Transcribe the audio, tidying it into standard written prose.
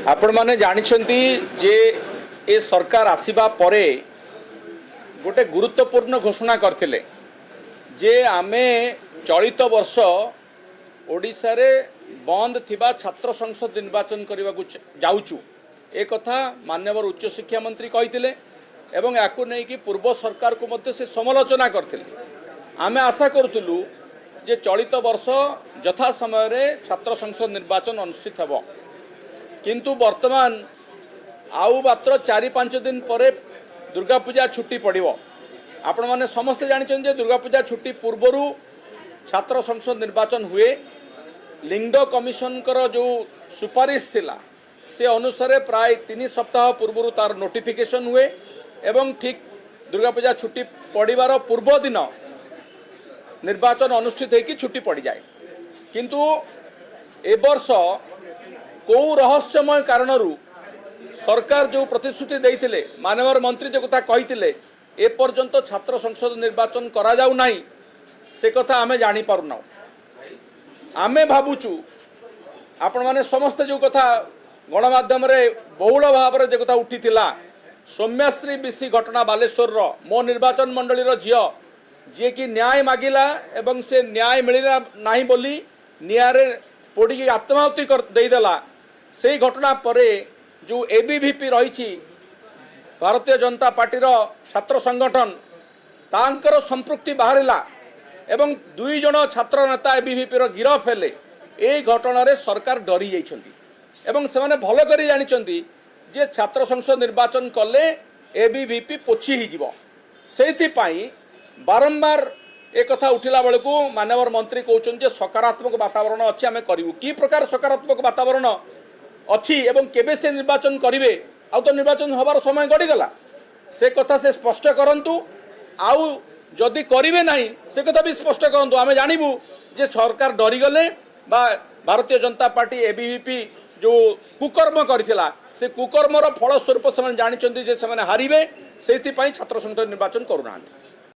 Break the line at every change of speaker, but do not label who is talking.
आपण माने जानिछंती जे ए सरकार आसीबा परे गोटे गुरुत्वपूर्ण घोषणा करथिले जे आमे चलित वर्ष ओडिशा रे बंद थिबा छात्र संसद निर्वाचन करने को जाऊचु ए कथा माननीय उच्च शिक्षा मंत्री कहिथिले एवं याकु नै कि पूर्व सरकार को मध्य से समालोचना करथिले। आमे आशा करूथुलु जे चलित वर्ष यथा समय रे छात्र संसद निर्वाचन अनुष्ठित हेबो, किंतु वर्तमान आउ मात्र 4-5 दिन पर दुर्गा पूजा छुट्टी पड़ो। आपण माने समस्ते जानिछन जे दुर्गा पूजा छुट्टी पूर्वरु छात्र संसद निर्वाचन हुए। लिंगडो कमिशन कर जो सुपारिश थिला से अनुसार प्राय 3 सप्ताह पूर्व तार नोटिफिकेशन हुए एवं ठीक दुर्गा पूजा छुट्टी पड़िबार पूर्व दिन निर्वाचन अनुष्ठित होगी छुट्टी पड़ जाए। किंतु ए वर्ष कौ रहस्यमय कारणरू सरकार जो प्रतिश्रुति देइथिले माननीय मंत्री जो कथा कहिथिले ए पर्यंत छात्र संसद निर्वाचन करा जाउ नाही से कथा आमे जानी पारुना। आमे भावुचु आपण माने समस्त जो कथा गणमाध्यम रे बहुल भाव रे जो कथा उठिथिला सौम्याश्री बीसी घटना बालेश्वर रो मो निर्वाचन मंडली रो झियो जे कि न्याय मागिला एवं से न्याय मिलिला नाही बोली नियारे पोड़ी आत्माहुति कर देदेला। से घटना परे जो एबीवीपी रही भारतीय जनता पार्टी रो छात्र संगठन तांकर संपृक्ति बाहरिला एवं 2 जन छात्र नेता एबीवीपी रो गिरफ हेले। ए घटना रे सरकार डरी जाइछंती एवं से माने भलो करी जानिछंती जे छात्र संसद निर्वाचन कले एबीवीपी पोछि ही जीवो। सेथि पई बारंबार एक कथा उठिला बेलू माननीय मंत्री कहते सकारात्मक वातावरण अच्छी आम करूँ कि प्रकार सकारात्मक वातावरण अच्छी एवं केबे से निर्वाचन करेंगे आउ तो निर्वाचन हबार समय गड़ीगला से कथा से स्पष्ट करंतु आउ जदि करेंगे ना से कथा भी स्पष्ट करंतु आम जानबू जे सरकार डरीगले बा भारतीय जनता पार्टी एबीवीपी जो कुकर्म करथिला से कुकर्मर फलस्वरूप से जानी जे से हारे से छात्र संसद निर्वाचन करूना।